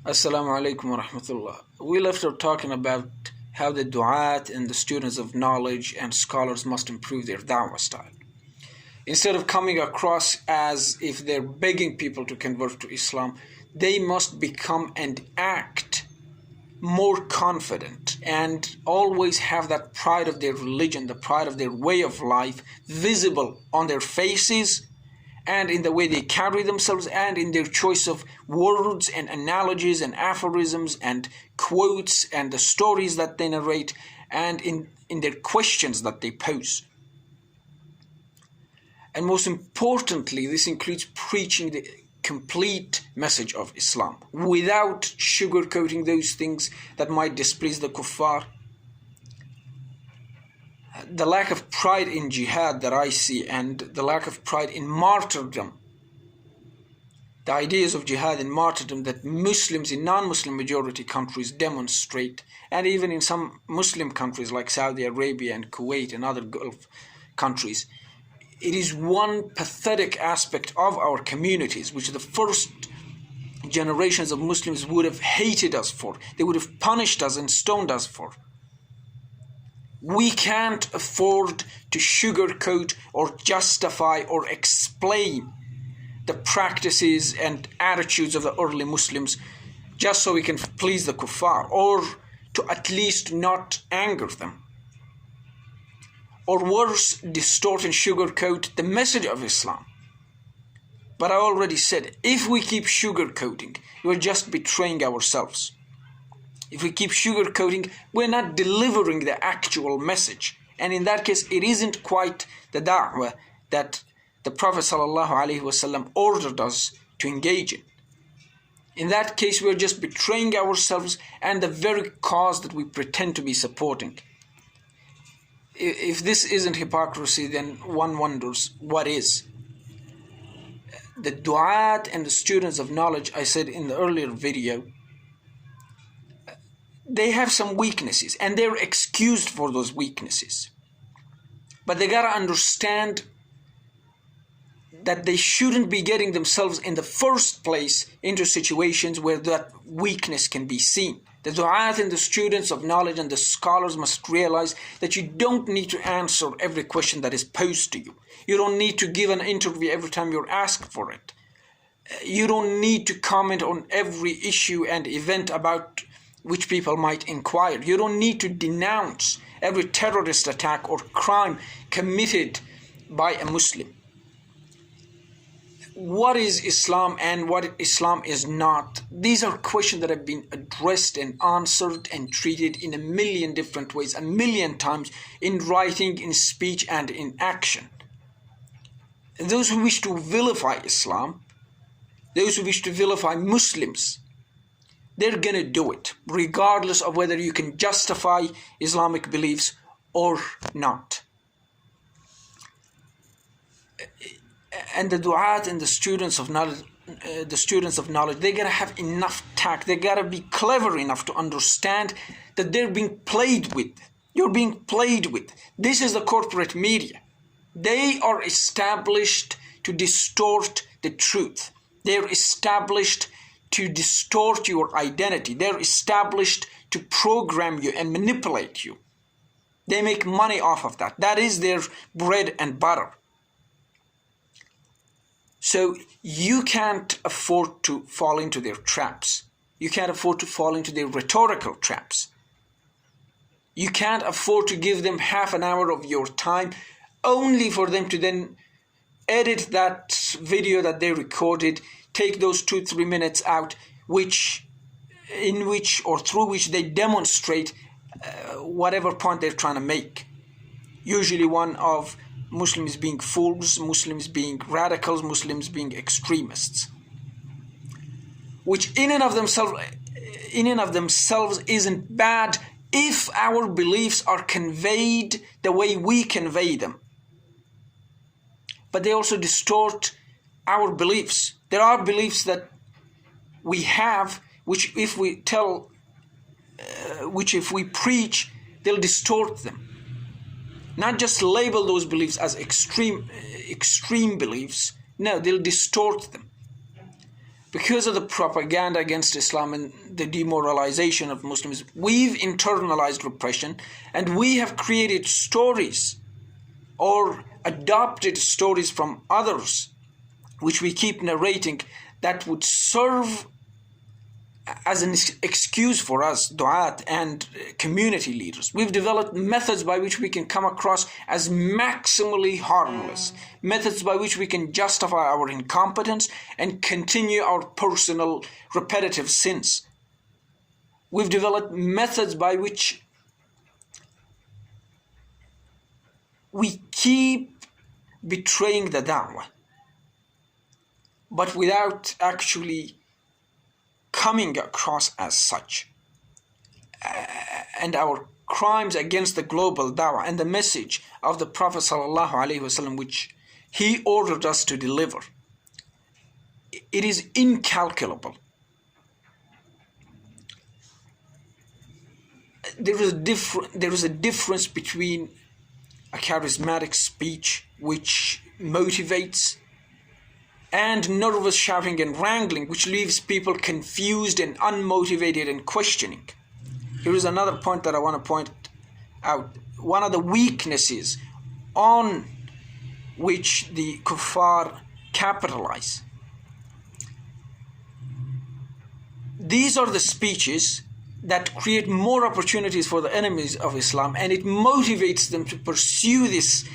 Assalamu alaikum wa rahmatullah. We left off talking about how the du'at and the students of knowledge and scholars must improve their dawah style. Instead of coming across as if they're begging people to convert to Islam, they must become and act more confident and always have that pride of their religion, the pride of their way of life visible on their faces and in the way they carry themselves and in their choice of words and analogies and aphorisms and quotes and the stories that they narrate and in their questions that they pose. And most importantly, this includes preaching the complete message of Islam without sugarcoating those things that might displease the kuffar. The lack of pride in jihad that I see and the lack of pride in martyrdom, the ideas of jihad and martyrdom that Muslims in non-Muslim majority countries demonstrate, and even in some Muslim countries like Saudi Arabia and Kuwait and other Gulf countries, it is one pathetic aspect of our communities which the first generations of Muslims would have hated us for. They would have punished us and stoned us for. We can't afford to sugarcoat or justify or explain the practices and attitudes of the early Muslims just so we can please the kuffar, or to at least not anger them. Or worse, distort and sugarcoat the message of Islam. But I already said, if we keep sugarcoating, we're just betraying ourselves. If we keep sugarcoating, we're not delivering the actual message. And in that case, it isn't quite the da'wah that the Prophet ﷺ ordered us to engage in. In that case, we're just betraying ourselves and the very cause that we pretend to be supporting. If this isn't hypocrisy, then one wonders what is. The du'at and the students of knowledge, I said in the earlier video, they have some weaknesses and they're excused for those weaknesses. But they gotta understand that they shouldn't be getting themselves in the first place into situations where that weakness can be seen. The du'at and the students of knowledge and the scholars must realize that you don't need to answer every question that is posed to you. You don't need to give an interview every time you're asked for it. You don't need to comment on every issue and event about which people might inquire. You don't need to denounce every terrorist attack or crime committed by a Muslim. What is Islam and what Islam is not? These are questions that have been addressed and answered and treated in a million different ways, a million times, in writing, in speech, and in action. Those who wish to vilify Islam, those who wish to vilify Muslims, they're going to do it, regardless of whether you can justify Islamic beliefs or not. And the du'at and the students of knowledge, they gotta have enough tact. They gotta be clever enough to understand that they're being played with. You're being played with. This is the corporate media. They are established to distort the truth. They're established to distort your identity. They're established to program you and manipulate you. They make money off of that. That is their bread and butter. So you can't afford to fall into their traps. You can't afford to fall into their rhetorical traps. You can't afford to give them half an hour of your time only for them to then edit that video that they recorded, take those 2-3 minutes out, through which they demonstrate whatever point they're trying to make. Usually one of Muslims being fools, Muslims being radicals, Muslims being extremists, which in and of themselves isn't bad if our beliefs are conveyed the way we convey them. But they also distort our beliefs. There are beliefs that we have, which if we preach, they'll distort them. Not just label those beliefs as extreme beliefs. No, they'll distort them. because of the propaganda against Islam and the demoralization of Muslims, we've internalized repression, and we have created stories or adopted stories from others which we keep narrating that would serve as an excuse for us, du'at and community leaders. We've developed methods by which we can come across as maximally harmless, methods by which we can justify our incompetence and continue our personal repetitive sins. We've developed methods by which we keep betraying the da'wah, but without actually coming across as such. And our crimes against the global dawah and the message of the Prophet ﷺ, which he ordered us to deliver, it is incalculable. There is a difference between a charismatic speech which motivates and nervous shouting and wrangling, which leaves people confused and unmotivated and questioning. Here is another point that I want to point out. One of the weaknesses on which the kuffar capitalize. These are the speeches that create more opportunities for the enemies of Islam, and it motivates them to pursue this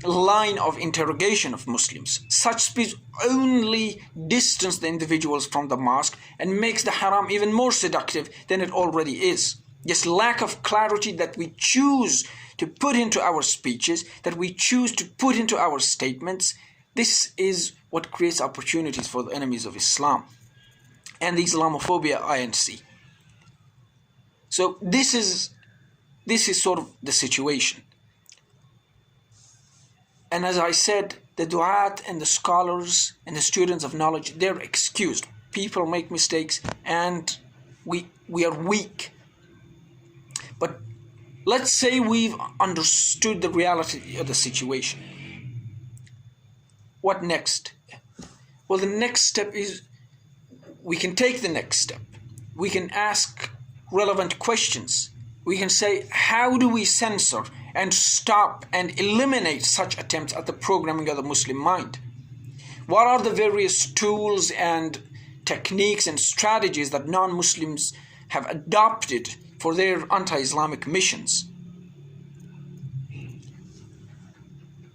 line of interrogation of Muslims. Such speech only distance the individuals from the mosque and makes the haram even more seductive than it already is. This lack of clarity that we choose to put into our speeches, that we choose to put into our statements, this is what creates opportunities for the enemies of Islam and the Islamophobia INC. So this is sort of the situation. And as I said, the du'at and the scholars and the students of knowledge, they're excused. People make mistakes and we are weak. But let's say we've understood the reality of the situation. What next? Well, the next step is we can take the next step. We can ask relevant questions. We can say, how do we censor and stop and eliminate such attempts at the programming of the Muslim mind? What are the various tools and techniques and strategies that non-Muslims have adopted for their anti-Islamic missions?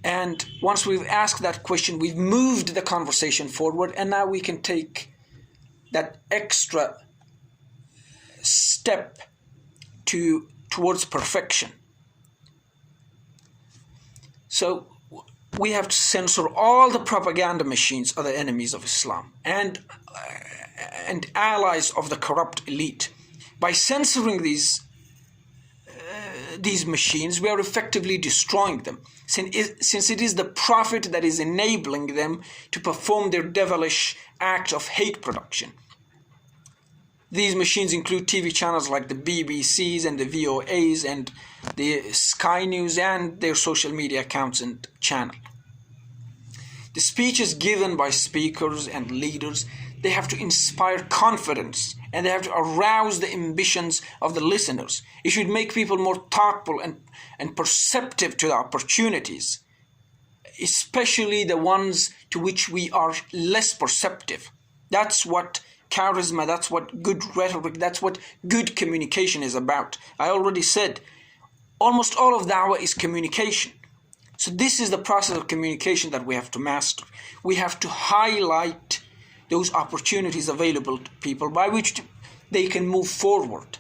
And once we've asked that question, we've moved the conversation forward, and now we can take that extra step towards perfection. So we have to censor all the propaganda machines of the enemies of Islam and allies of the corrupt elite. By censoring these machines, we are effectively destroying them, since it is the Prophet that is enabling them to perform their devilish act of hate production. These machines include TV channels like the BBCs and the VOAs and the Sky News and their social media accounts and channel. The speeches given by speakers and leaders, they have to inspire confidence and they have to arouse the ambitions of the listeners. It should make people more thoughtful and perceptive to the opportunities, especially the ones to which we are less perceptive. That's what charisma, that's what good rhetoric, that's what good communication is about. I already said, almost all of da'wah is communication. So this is the process of communication that we have to master. We have to highlight those opportunities available to people by which they can move forward,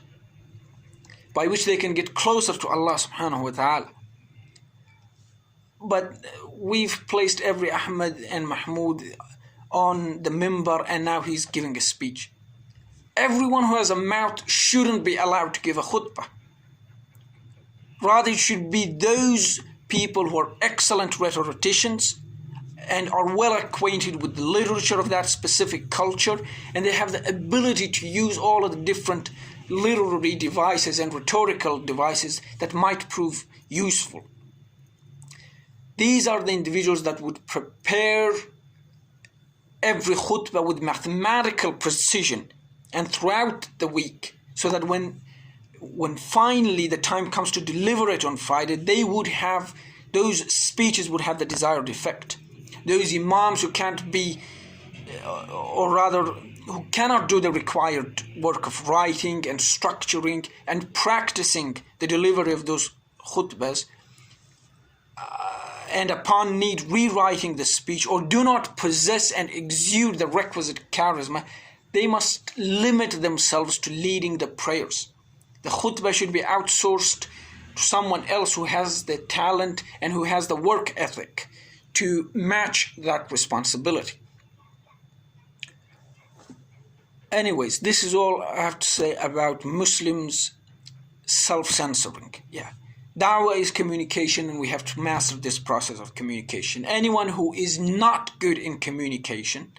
by which they can get closer to Allah subhanahu wa ta'ala. But we've placed every Ahmed and Mahmoud on the minbar, and now he's giving a speech. Everyone who has a mouth shouldn't be allowed to give a khutbah. Rather, it should be those people who are excellent rhetoricians and are well acquainted with the literature of that specific culture, and they have the ability to use all of the different literary devices and rhetorical devices that might prove useful. These are the individuals that would prepare every khutbah with mathematical precision and throughout the week, so that when finally the time comes to deliver it on Friday, those speeches would have the desired effect. Those imams who can't be, or rather who cannot do the required work of writing and structuring and practicing the delivery of those khutbahs, and upon need rewriting the speech, or do not possess and exude the requisite charisma, they must limit themselves to leading the prayers. The khutbah should be outsourced to someone else who has the talent and who has the work ethic to match that responsibility. Anyways, this is all I have to say about Muslims self-censoring. Yeah. Dawah is communication, and we have to master this process of communication. Anyone who is not good in communication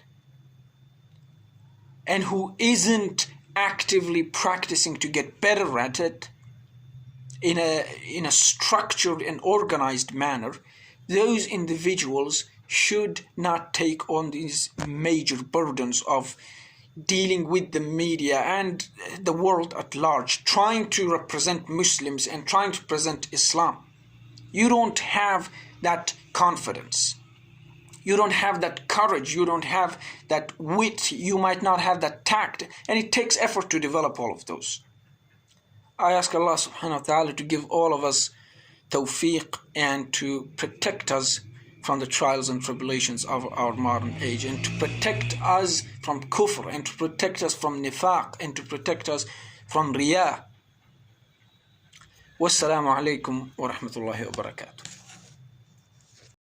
and who isn't actively practicing to get better at it in a structured and organized manner, those individuals should not take on these major burdens of dealing with the media and the world at large, trying to represent Muslims and trying to present Islam. You don't have that confidence. You don't have that courage. You don't have that wit. You might not have that tact. And it takes effort to develop all of those. I ask Allah subhanahu wa ta'ala to give all of us tawfiq and to protect us from the trials and tribulations of our modern age, and to protect us from kufr, and to protect us from nifaq, and to protect us from riyah. Wassalamu alaikum wa rahmatullahi wa barakatuh.